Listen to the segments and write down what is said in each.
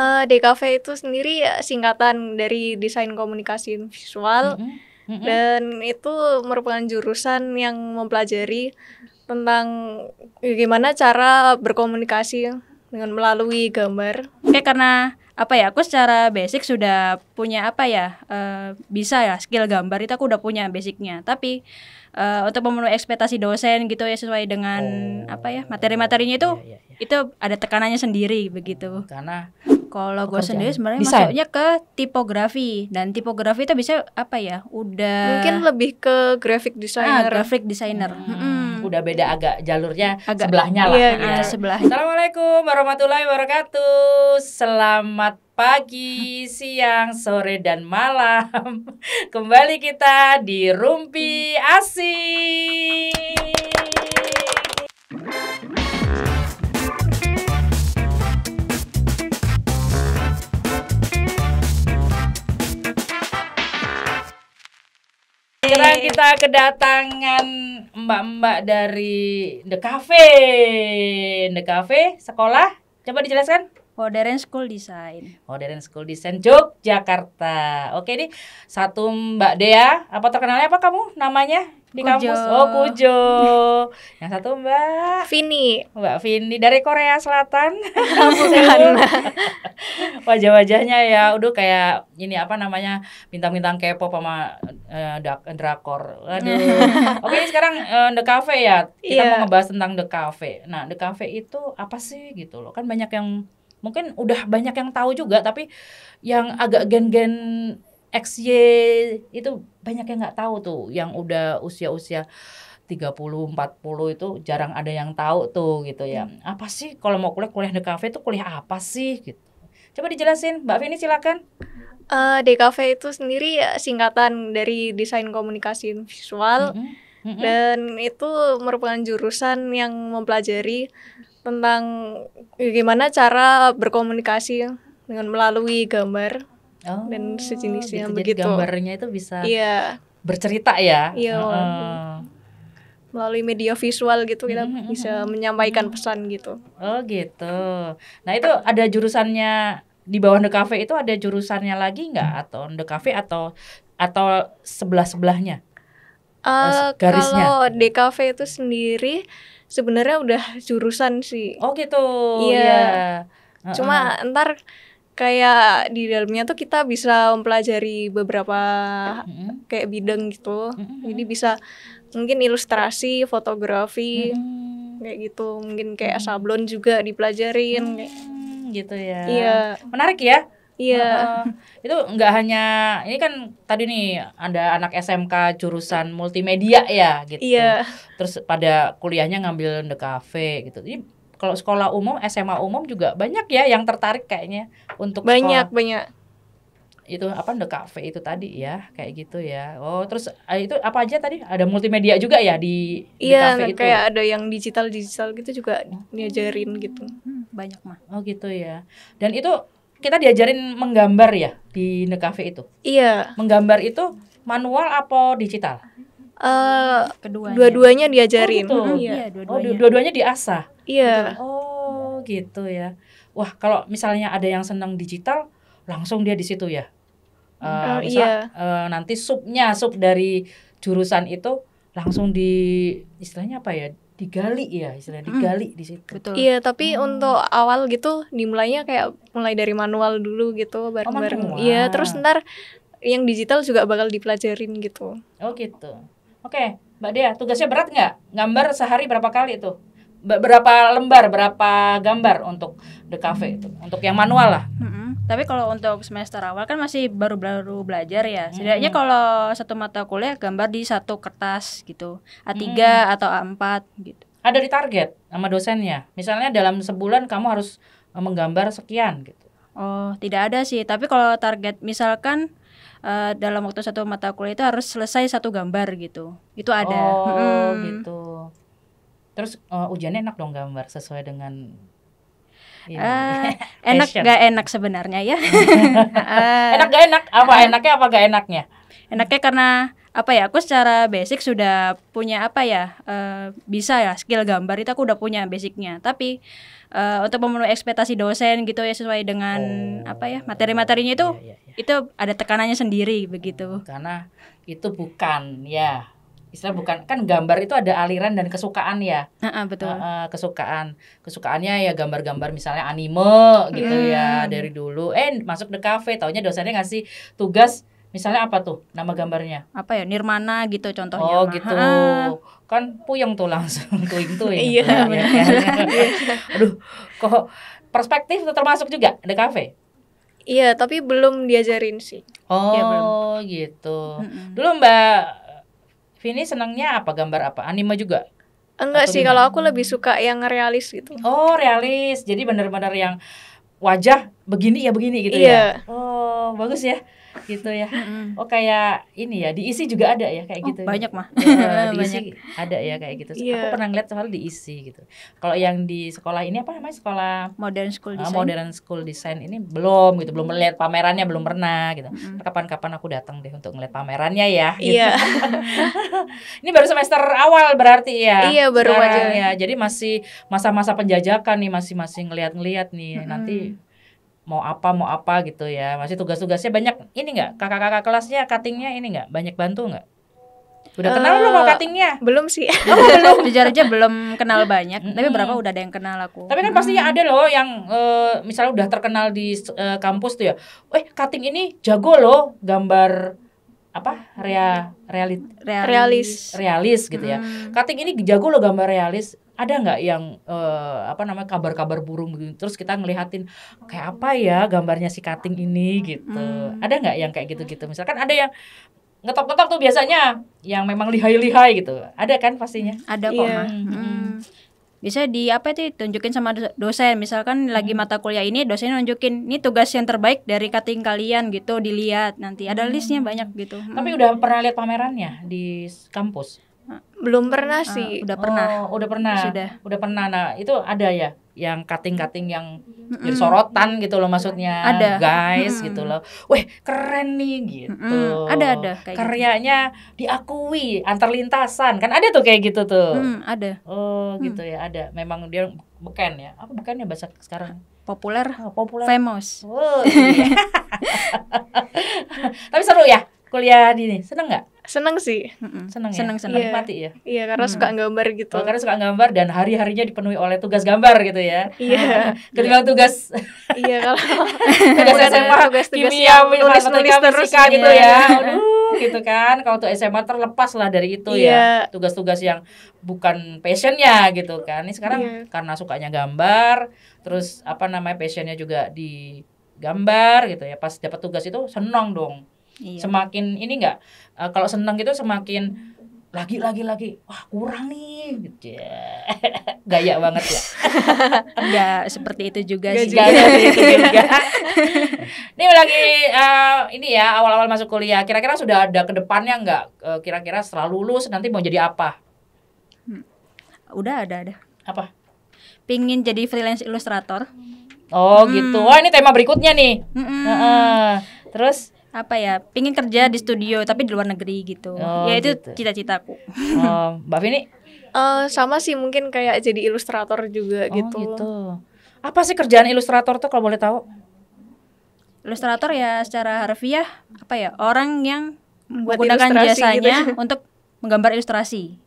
DKV itu sendiri ya singkatan dari Desain Komunikasi Visual, dan itu merupakan jurusan yang mempelajari tentang gimana cara berkomunikasi dengan melalui gambar. Oke, karena aku secara basic sudah punya bisa ya skill gambar itu aku udah punya basicnya. Tapi untuk memenuhi ekspektasi dosen gitu ya sesuai dengan materi-materinya itu ada tekanannya sendiri begitu. Karena kalau gue sendiri sebenarnya desain. masuknya ke tipografi, dan tipografi itu bisa udah Mungkin lebih ke graphic designer. graphic designer. Udah beda agak jalurnya Agak sebelahnya lah. iya, gitu. Sebelah. Assalamualaikum warahmatullahi wabarakatuh. Selamat pagi, siang, sore, dan malam. Kembali kita di Rumpi Asik. Sekarang kita kedatangan mbak-mbak dari The Cafe. The Cafe sekolah, coba dijelaskan. Modern School Design. Modern School Design Yogyakarta. Oke nih, satu Mbak Dea. Apa terkenalnya apa kamu namanya di Kujo. kampus? Oh, Kujo. Yang satu Mbak Vini. Mbak Vini dari Korea Selatan. Bukan. Wajah-wajahnya ya udah kayak ini bintang-bintang K-pop sama drakor. Aduh. Oke, ini sekarang The Cafe ya. Kita Iya. mau ngebahas tentang The Cafe. Nah, The Cafe itu apa sih gitu loh. Kan banyak yang mungkin udah banyak yang tahu juga, tapi yang agak gen-gen XY itu banyak yang nggak tahu tuh. Yang udah usia-usia 30, 40 itu jarang ada yang tahu tuh gitu ya. Apa sih kalau mau kuliah The Cafe itu kuliah apa sih gitu. Coba dijelasin, Mbak Vini silakan. DKV itu sendiri ya singkatan dari Desain Komunikasi Visual, dan itu merupakan jurusan yang mempelajari tentang gimana cara berkomunikasi dengan melalui gambar dan sejenisnya gitu. begitu. Jadi gambarnya itu bisa Iya, bercerita ya. Iya, melalui media visual gitu kita bisa menyampaikan pesan gitu. Oh gitu. Nah itu ada jurusannya di bawah The Cafe itu, ada jurusannya lagi nggak, atau The Cafe atau sebelah-sebelahnya? Garisnya. Kalau DKV itu sendiri sebenarnya udah jurusan sih. Oh gitu. Iya. Cuma ntar kayak di dalamnya tuh kita bisa mempelajari beberapa kayak bidang gitu. Jadi bisa mungkin ilustrasi, fotografi, kayak gitu. Mungkin kayak sablon juga dipelajarin. Gitu ya. Iya. Menarik ya. Iya. Itu nggak hanya ini kan tadi nih ada anak SMK jurusan multimedia ya gitu. Iya. Terus pada kuliahnya ngambil The Cafe gitu. Jadi kalau sekolah umum, SMA umum juga banyak ya yang tertarik kayaknya untuk banyak. Itu The Cafe itu tadi ya, kayak gitu ya. Oh, terus itu apa aja tadi? Ada multimedia juga ya di The Cafe itu. Kayak ada yang digital gitu juga diajarin gitu. Banyak mah. Oh gitu ya. Dan itu kita diajarin menggambar ya di The Cafe itu. Iya. Menggambar itu manual apa digital? Dua-duanya diajarin. Oh, gitu. Iya, dua-duanya. Dua-duanya diasah. Iya. Oh gitu ya. Wah, kalau misalnya ada yang senang digital, langsung dia di situ ya. Nanti sub dari jurusan itu langsung istilahnya apa ya? Digali ya, digali di situ. Betul. Iya, tapi untuk awal gitu dimulainya kayak mulai dari manual dulu gitu bareng-bareng. Iya, terus ntar yang digital juga bakal dipelajarin gitu. Oh gitu. Oke, Mbak Dea, tugasnya berat nggak? Gambar sehari berapa kali itu? Berapa lembar, berapa gambar untuk The Cafe itu? Untuk yang manual lah. Tapi kalau untuk semester awal kan masih baru-baru belajar ya. Setidaknya kalau satu mata kuliah gambar di satu kertas gitu. A3 atau A4 gitu. Ada di target sama dosennya. Misalnya dalam sebulan kamu harus menggambar sekian gitu. Oh, tidak ada sih. Tapi kalau target misalkan dalam waktu satu mata kuliah itu harus selesai satu gambar gitu. Itu ada. Oh, gitu. Terus ujiannya enak dong gambar sesuai dengan enak gak enak sebenarnya ya. Enak gak enak? Apa enaknya apa gak enaknya? Enaknya karena aku secara basic sudah punya bisa ya skill gambar itu aku udah punya basicnya. Tapi untuk memenuhi ekspektasi dosen gitu ya, sesuai dengan materi-materinya itu itu ada tekanannya sendiri begitu. Karena itu bukan ya, istilah bukan, kan gambar itu ada aliran dan kesukaan ya. Betul. Kesukaannya ya gambar-gambar misalnya anime gitu ya dari dulu. Masuk DKV, taunya dosennya ngasih tugas misalnya apa tuh nama gambarnya? Apa ya, Nirmana gitu contohnya. Oh gitu. Kan puyeng tuh langsung tuing-tuing. Iya, Aduh, kok perspektif itu termasuk juga DKV? Iya, tapi belum diajarin sih. Oh Ya, belum. gitu. Dulu Mbak Vini senangnya apa, gambar apa? Anime juga? Enggak Atau sih, gimana? kalau aku lebih suka yang realis gitu. Oh realis, jadi benar-benar yang wajah begini ya begini gitu Iya. ya. Oh bagus ya, gitu ya. Oh kayak ini ya, diisi juga ada ya kayak gitu. Banyak mah. Ya, diisi ada ya kayak gitu. Iya. Aku pernah ngeliat soal diisi gitu. Kalau yang di sekolah ini apa namanya, sekolah Modern School Design. Modern School Design ini belum gitu, belum melihat pamerannya, belum pernah gitu. Kapan-kapan aku datang deh untuk ngeliat pamerannya ya. Gitu. Iya. Ini baru semester awal berarti ya. Iya, baru sekarang aja. ya. Jadi masih masa-masa penjajakan nih, masih ngeliat-ngeliat nih. Nanti mau apa gitu ya. Masih tugas-tugasnya banyak. Ini enggak? Kakak-kakak kelasnya cuttingnya ini enggak? Banyak bantu enggak? Udah kenal belum sama cuttingnya? Belum sih. Jujur aja belum kenal banyak, tapi berapa udah ada yang kenal aku. Tapi kan pastinya ada loh yang misalnya udah terkenal di kampus tuh ya. Cutting ini jago loh, gambar apa? Realis gitu ya. Cutting ini jago loh gambar realis. Ada nggak yang kabar-kabar burung gitu, terus kita ngelihatin kayak apa ya gambarnya si cutting ini gitu. Ada nggak yang kayak gitu-gitu? Misalkan ada yang ngetop-ngetop tuh biasanya yang memang lihai-lihai gitu. Ada kan pastinya? Ada kok Iya. mah. Bisa tunjukin sama dosen. Misalkan lagi mata kuliah ini, dosennya nunjukin ini tugas yang terbaik dari cutting kalian gitu, dilihat nanti. Ada listnya banyak gitu. Tapi udah pernah lihat pamerannya di kampus? Belum pernah sih. Udah pernah. Oh, udah pernah. Sudah. Udah pernah. Nah, itu ada ya yang cutting-cutting yang jadi sorotan gitu loh maksudnya. Ada. Guys gitu loh. Weh, keren nih gitu. Ada kayak karyanya diakui antar lintasan. Kan ada tuh kayak gitu tuh. Ada. Oh, gitu ya, ada. Memang dia beken ya. Apa beken ya bahasa sekarang? Populer, Populer. famous. Oh, iya. Tapi seru ya kuliah di ini. Seneng nggak? Seneng sih. Seneng ya? Seneng. Iya. Menikmati ya? Iya, karena suka gambar gitu. Karena suka gambar dan hari-harinya dipenuhi oleh tugas gambar gitu ya. Iya. Ketimbang tugas Iya, kalau tugas SMA, tugas-tugas kimia, yang nulis-nulis matematika, terus fisika gitu gitu ya. Aduh, gitu kan. Kalau tuh SMA terlepas lah dari itu ya. Iya. Tugas-tugas yang bukan passionnya gitu kan. Ini sekarang Iya. karena sukanya gambar, terus passionnya juga di gambar gitu ya. Pas dapat tugas itu senang dong. Iya. Semakin ini enggak, kalau senang gitu semakin lagi wah kurang nih gitu ya. Gaya banget ya. Enggak seperti itu juga sih. Gak ada itu juga. Ini lagi ini ya, awal-awal masuk kuliah. Kira-kira sudah ada ke depannya enggak? Kira-kira setelah lulus nanti mau jadi apa? Udah ada. Apa? Pingin jadi freelance ilustrator. Oh gitu. Wah ini tema berikutnya nih. Terus Apa ya? Pingin kerja di studio tapi di luar negeri gitu. Oh, Ya itu gitu. cita-citaku. Mbak Vini? sama sih, mungkin kayak jadi ilustrator juga gitu. Gitu. Apa sih kerjaan ilustrator tuh kalau boleh tahu? Ilustrator ya secara harfiah apa ya? Orang yang Buat menggunakan ilustrasi jasanya gitu. untuk menggambar ilustrasi.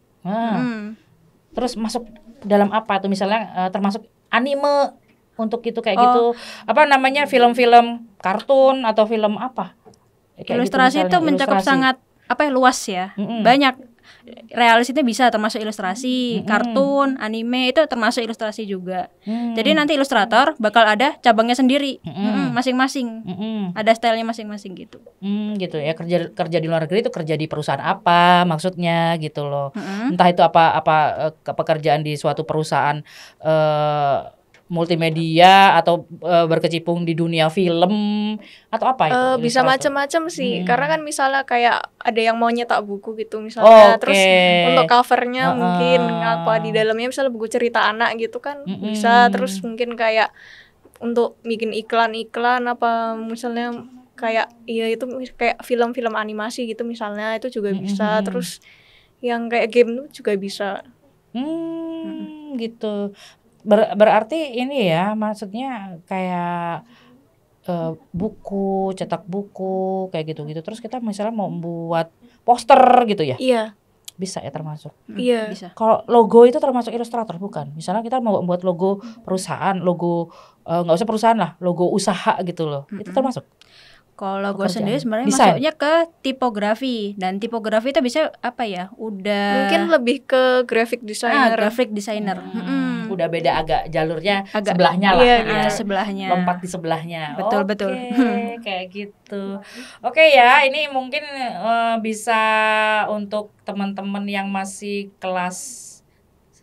Terus masuk dalam apa tuh, misalnya termasuk anime untuk itu kayak gitu. Apa namanya, film-film kartun atau film apa? Kayak Ilustrasi gitu itu misalnya, mencakup ilustrasi. sangat luas ya. Banyak. Realis itu bisa termasuk ilustrasi, kartun, anime itu termasuk ilustrasi juga. Jadi nanti ilustrator bakal ada cabangnya sendiri, masing-masing. Ada stylenya masing-masing gitu. Gitu ya, kerja di luar negeri itu kerja di perusahaan apa maksudnya gitu loh. Entah itu apa pekerjaan di suatu perusahaan multimedia atau berkecimpung di dunia film atau apa itu? Bisa ilustrator? macam-macam sih, karena kan misalnya kayak ada yang mau nyetak buku gitu misalnya, terus untuk covernya mungkin apa di dalamnya misalnya buku cerita anak gitu kan bisa, terus mungkin kayak untuk bikin iklan-iklan apa misalnya kayak itu kayak film-film animasi gitu misalnya, itu juga bisa, terus yang kayak game tuh juga bisa. Gitu. Berarti ini ya, maksudnya kayak buku, cetak buku kayak gitu-gitu. Terus kita misalnya mau membuat poster gitu ya? Iya. Bisa ya termasuk. Iya. Bisa. Kalau logo itu termasuk ilustrator bukan? Misalnya kita mau membuat logo perusahaan, logo nggak usah perusahaan lah, logo usaha gitu loh. Itu termasuk. Kalau logo Pekerjaan. sendiri sebenarnya Desain. masuknya ke tipografi, dan tipografi itu bisa apa ya? Udah Mungkin lebih ke graphic designer. graphic designer. Udah beda agak jalurnya Agak- sebelahnya lah iya, ya. sebelahnya. Lompat di sebelahnya. Betul, Oke, betul. kayak gitu. Oke ya, ini mungkin bisa untuk teman-teman yang masih kelas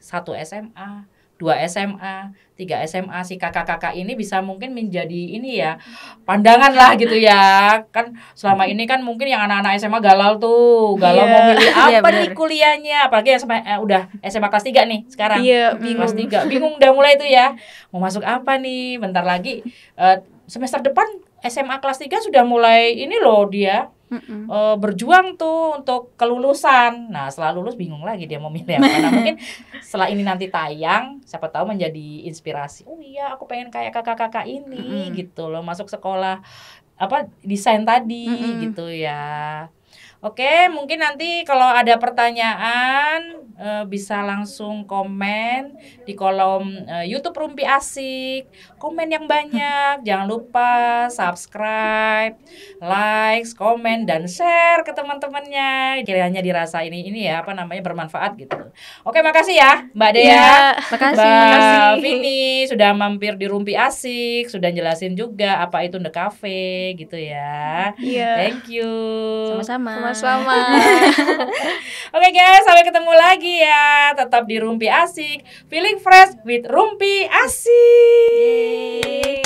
1 SMA, 2 SMA, 3 SMA, si kakak-kakak ini bisa mungkin menjadi ini ya, pandangan lah gitu ya. Kan selama ini kan mungkin yang anak-anak SMA galau tuh, galau Iya. mau milih Iya, apa nih bener. kuliahnya, apalagi yang udah SMA kelas 3 nih sekarang. Iya, Kelas bingung. 3 bingung udah mulai tuh ya, mau masuk apa nih, bentar lagi semester depan SMA kelas 3 sudah mulai ini loh dia berjuang tuh untuk kelulusan. Nah setelah lulus bingung lagi dia mau milih apa. Nah mungkin setelah ini nanti tayang, siapa tahu menjadi inspirasi. Oh iya aku pengen kayak kakak-kakak ini gitu loh, masuk sekolah apa desain tadi gitu ya. Oke, mungkin nanti kalau ada pertanyaan bisa langsung komen di kolom YouTube Rumpi Asik. Komen yang banyak, jangan lupa subscribe, like, komen, dan share ke teman-temannya. Kiranya dirasa ini ya apa namanya bermanfaat gitu. Oke, makasih ya Mbak Dea. Iya. Makasih. Mbak Vini sudah mampir di Rumpi Asik, sudah jelasin juga apa itu The Cafe gitu ya. Iya. Thank you. Sama-sama. Sama-sama. Oke guys, sampai ketemu lagi ya. Tetap di Rumpi Asik, feeling fresh with Rumpi Asik. Yeay.